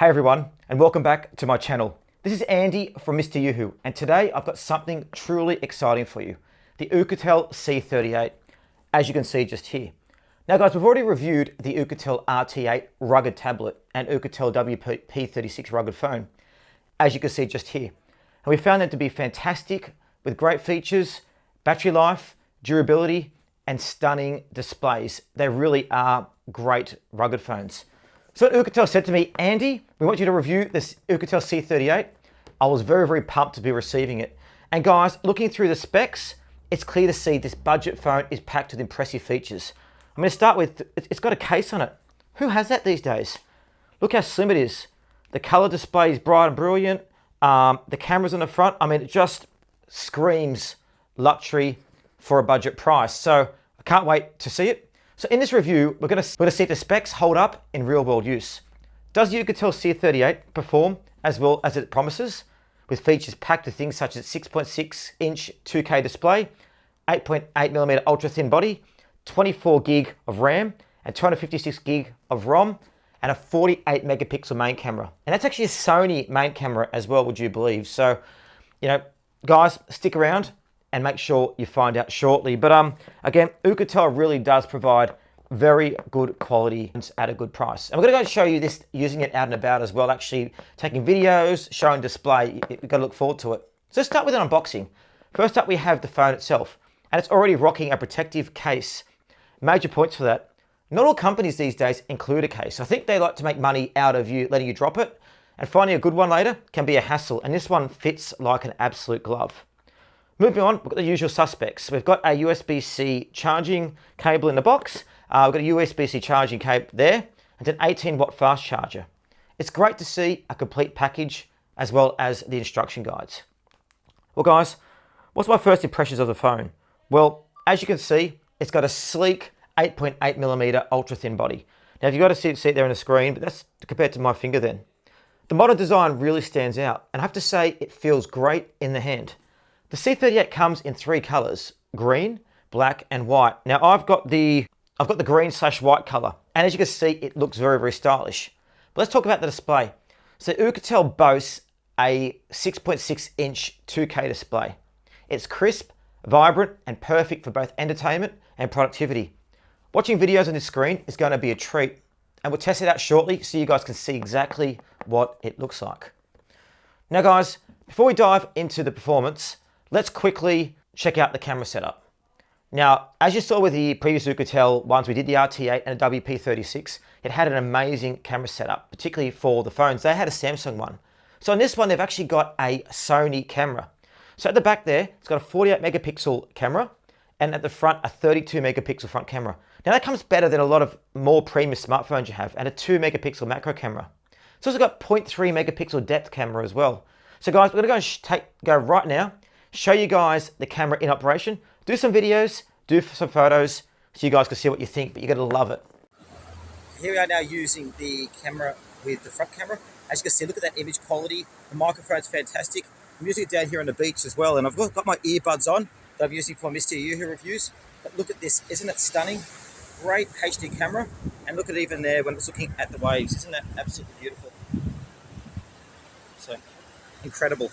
Hey everyone, and welcome back to my channel. This is Andy from MrYouWho, and today I've got something truly exciting for you. The Oukitel C38, as you can see just here. Now guys, we've already reviewed the Oukitel RT8 rugged tablet and Oukitel WP36 rugged phone, as you can see just here. And we found them to be fantastic with great features, battery life, durability, and stunning displays. They really are great rugged phones. So Oukitel said to me, Andy, we want you to review this Oukitel C38. I was very pumped to be receiving it. And guys, looking through the specs, it's clear to see this budget phone is packed with impressive features. I'm going to start with, it's got a case on it. Who has that these days? Look how slim it is. The color display is bright and brilliant. The camera's on the front. I mean, it just screams luxury for a budget price. So I can't wait to see it. So in this review, we're going to see if the specs hold up in real world use. Does the Oukitel C38 perform as well as it promises, with features packed with things such as 6.6 inch 2K display, 8.8mm ultra thin body, 24 gig of RAM, and 256 gig of ROM, and a 48 megapixel main camera. And that's actually a Sony main camera as well, would you believe? So, you know, guys, stick around and make sure you find out shortly. But again, Oukitel really does provide very good quality at a good price. And we're gonna go and show you this, using it out and about as well, actually taking videos, showing display. You've got to look forward to it. So let's start with an unboxing. First up, we have the phone itself, and it's already rocking a protective case. Major points for that. Not all companies these days include a case. I think they like to make money out of you letting you drop it, and finding a good one later can be a hassle, and this one fits like an absolute glove. Moving on, we've got the usual suspects. We've got a USB-C charging cable in the box. We've got a USB-C charging cable there, and an 18-watt fast charger. It's great to see a complete package as well as the instruction guides. Well guys, what's my first impressions of the phone? Well, as you can see, it's got a sleek 8.8mm ultra thin body. Now you've got to see it there on the screen, but that's compared to my finger then. The modern design really stands out, and I have to say it feels great in the hand. The C38 comes in three colors: green, black, and white. Now I've got the green/white color, and as you can see, it looks very stylish. But let's talk about the display. So Oukitel boasts a 6.6 inch 2K display. It's crisp, vibrant, and perfect for both entertainment and productivity. Watching videos on this screen is going to be a treat, and we'll test it out shortly so you guys can see exactly what it looks like. Now guys, before we dive into the performance, let's quickly check out the camera setup. Now, as you saw with the previous Oukitel ones, we did the RT8 and the WP36, it had an amazing camera setup, particularly for the phones. They had a Samsung one. So on this one, they've actually got a Sony camera. So at the back there, it's got a 48 megapixel camera, and at the front, a 32 megapixel front camera. Now that comes better than a lot of more premium smartphones you have, and a 2 megapixel macro camera. It's also got 0.3 megapixel depth camera as well. So guys, we're gonna go right now, show you guys the camera in operation, do some videos, do some photos, so you guys can see what you think, but you're gonna love it. Here we are now using the camera with the front camera. As you can see, look at that image quality. The microphone's fantastic. I'm using it down here on the beach as well, and I've got my earbuds on that I'm using for MrYouWho reviews. But look at this, isn't it stunning? Great HD camera, and look at it even there when it's looking at the waves. Isn't that absolutely beautiful? So, incredible.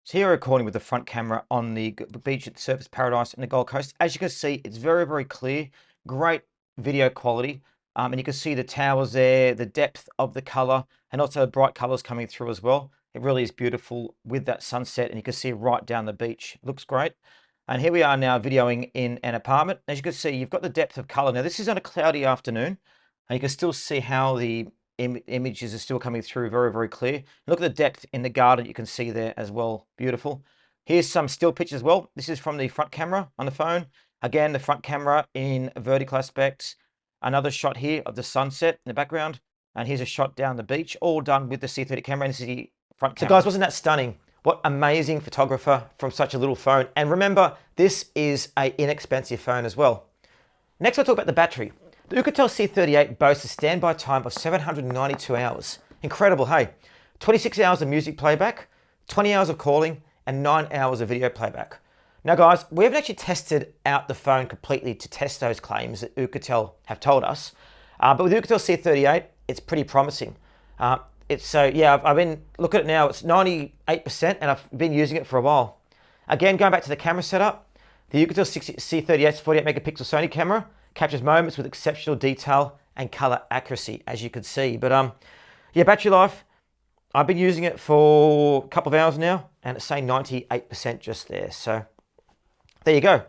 So here we're recording with the front camera on the beach at Surfers Paradise in the Gold Coast. As you can see, it's very clear, great video quality, and you can see the towers there, the depth of the color, and also bright colors coming through as well. It really is beautiful with that sunset, and you can see right down the beach. It looks great. And here we are now videoing in an apartment. As you can see, you've got the depth of color. Now this is on a cloudy afternoon, and you can still see how the images are still coming through very clear. Look at the depth in the garden you can see there as well. Beautiful. Here's some still pictures as well. This is from the front camera on the phone. Again, the front camera in vertical aspects. Another shot here of the sunset in the background. And here's a shot down the beach, all done with the C30 camera. And this is the front camera. So guys, wasn't that stunning? What amazing photographer from such a little phone. And remember, this is an inexpensive phone as well. Next, we'll talk about the battery. The Oukitel C38 boasts a standby time of 792 hours. Incredible, hey? 26 hours of music playback, 20 hours of calling, and 9 hours of video playback. Now guys, we haven't actually tested out the phone completely to test those claims that Oukitel have told us. But with Oukitel C38, it's pretty promising. I've been looking at it now. It's 98%, and I've been using it for a while. Again, going back to the camera setup, the Oukitel C38's 48 megapixel Sony camera captures moments with exceptional detail and color accuracy, as you can see. But battery life, I've been using it for a couple of hours now, and it's saying 98% just there. So there you go.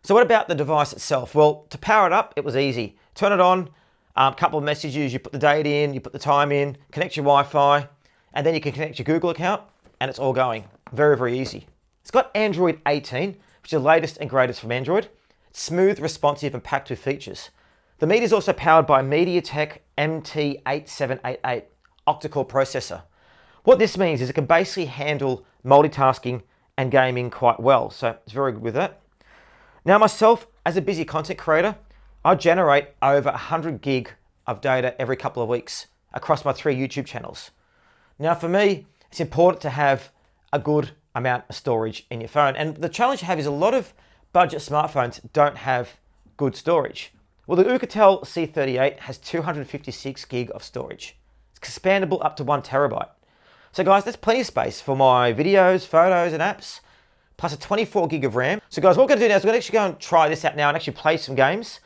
So what about the device itself? Well, to power it up, it was easy. Turn it on, a couple of messages, you put the date in, you put the time in, connect your Wi-Fi, and then you can connect your Google account, and it's all going. Very, very easy. It's got Android 18, which is the latest and greatest from Android. It's smooth, responsive, and packed with features. The Meter is also powered by MediaTek MT8788 octa-core processor. What this means is it can basically handle multitasking and gaming quite well, so it's very good with that. Now myself, as a busy content creator, I generate over 100 gig of data every couple of weeks across my 3 YouTube channels. Now for me, it's important to have a good amount of storage in your phone. And the challenge you have is a lot of budget smartphones don't have good storage. Well, the Oukitel C38 has 256 gig of storage. It's expandable up to 1 terabyte. So guys, that's plenty of space for my videos, photos, and apps, plus a 24 gig of RAM. So guys, what we're gonna do now is we're gonna actually go and try this out now and actually play some games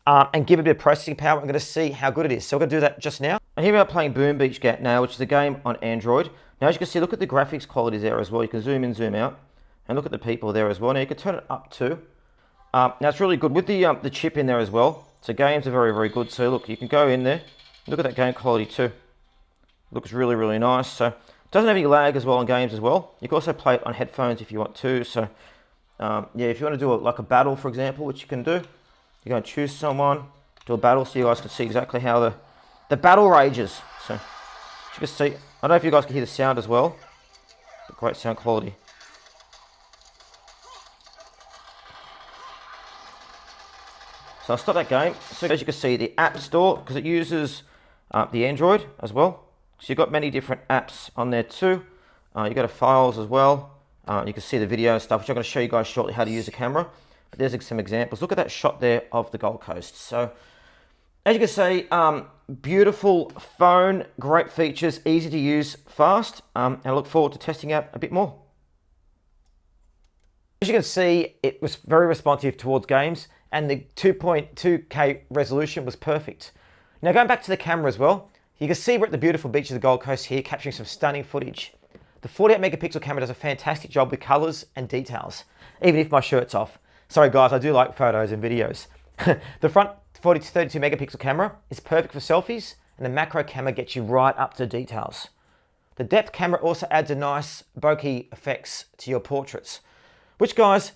and give it a bit of processing power. I'm gonna see how good it is. So we're gonna do that just now. And here we are playing Boom Beach Gat now, which is a game on Android. Now as you can see, look at the graphics qualities there as well. You can zoom in, zoom out, and look at the people there as well. Now you can turn it up too. Now it's really good with the chip in there as well. So games are very, very good. So look, you can go in there, look at that game quality too. Looks really, really nice. So it doesn't have any lag as well on games as well. You can also play it on headphones if you want to. So if you want to do like a battle, for example, which you can do, you're going to choose someone, do a battle so you guys can see exactly how the battle rages. So as you can see, I don't know if you guys can hear the sound as well, but great sound quality. So I'll stop that game. So as you can see, the App Store, because it uses the Android as well. So you've got many different apps on there too. You've got files as well. You can see the video and stuff, which I'm going to show you guys shortly how to use the camera. But there's some examples. Look at that shot there of the Gold Coast. So as you can see, beautiful phone, great features, easy to use, fast. And I look forward to testing out a bit more. As you can see, it was very responsive towards games, and the 2.2K resolution was perfect. Now going back to the camera as well, you can see we're at the beautiful beach of the Gold Coast here, capturing some stunning footage. The 48 megapixel camera does a fantastic job with colors and details, even if my shirt's off. Sorry guys, I do like photos and videos. The front 32 megapixel camera is perfect for selfies, and the macro camera gets you right up to details. The depth camera also adds a nice bokeh effects to your portraits, which guys,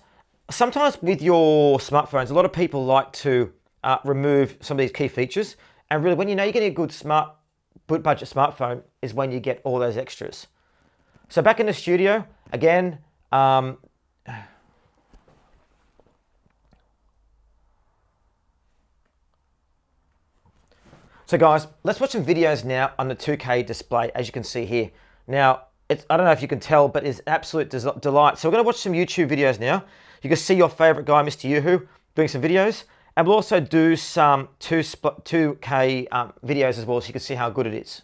sometimes with your smartphones, a lot of people like to remove some of these key features, and really when you know you're getting a good budget smartphone is when you get all those extras. So back in the studio, again, so guys, let's watch some videos now on the 2K display, as you can see here. Now, I don't know if you can tell, but it's absolute delight. So we're gonna watch some YouTube videos now. You can see your favorite guy, MrYouWho, doing some videos. And we'll also do some 2K videos as well, so you can see how good it is.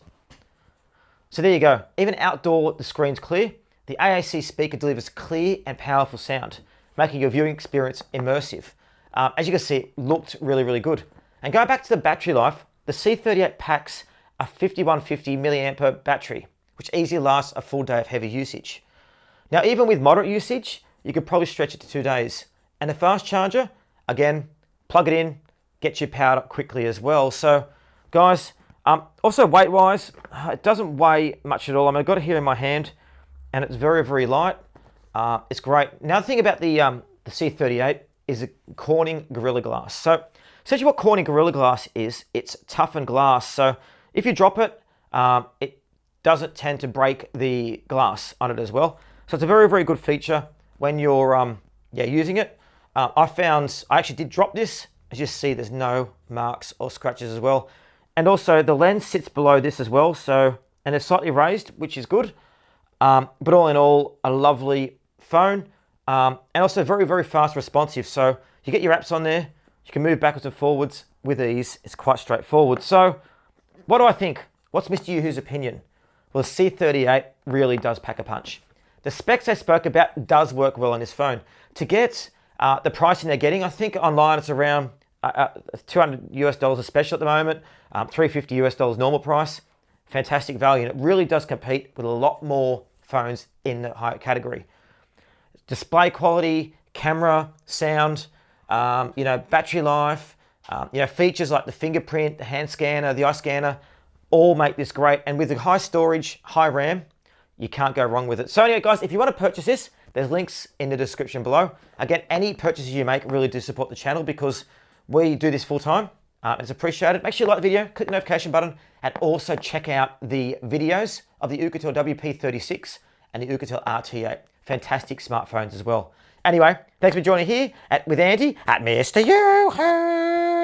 So there you go. Even outdoor, the screen's clear. The AAC speaker delivers clear and powerful sound, making your viewing experience immersive. As you can see, it looked really, really good. And going back to the battery life, the C38 packs a 5150 milliampere battery, which easily lasts a full day of heavy usage. Now, even with moderate usage, you could probably stretch it to 2 days. And the fast charger, again, plug it in, get you powered up quickly as well. So guys, also weight-wise, it doesn't weigh much at all. I mean, I've got it here in my hand, and it's very, very light. It's great. Now the thing about the C38 is a Corning Gorilla Glass. So essentially what Corning Gorilla Glass is, it's toughened glass. So if you drop it, it doesn't tend to break the glass on it as well. So it's a very, very good feature when you're using it. I actually did drop this. As you see, there's no marks or scratches as well. And also the lens sits below this as well. So, and it's slightly raised, which is good. But all in all, a lovely phone. And also very, very fast responsive. So you get your apps on there. You can move backwards and forwards with ease. It's quite straightforward. So what do I think? What's MrYouWho's opinion? Well, the C38 really does pack a punch. The specs I spoke about does work well on this phone. To get the pricing they're getting, I think online it's around $200 a special at the moment, $350 normal price. Fantastic value, and it really does compete with a lot more phones in the higher category. Display quality, camera, sound, battery life, features like the fingerprint, the hand scanner, the eye scanner, all make this great. And with the high storage, high RAM, you can't go wrong with it. So anyway, guys, if you want to purchase this, there's links in the description below. Again, any purchases you make really do support the channel because we do this full time. It's appreciated. Make sure you like the video, click the notification button, and also check out the videos of the Oukitel WP36 and the Oukitel RT8. Fantastic smartphones as well. Anyway, thanks for joining here with Andy at MrYouWho.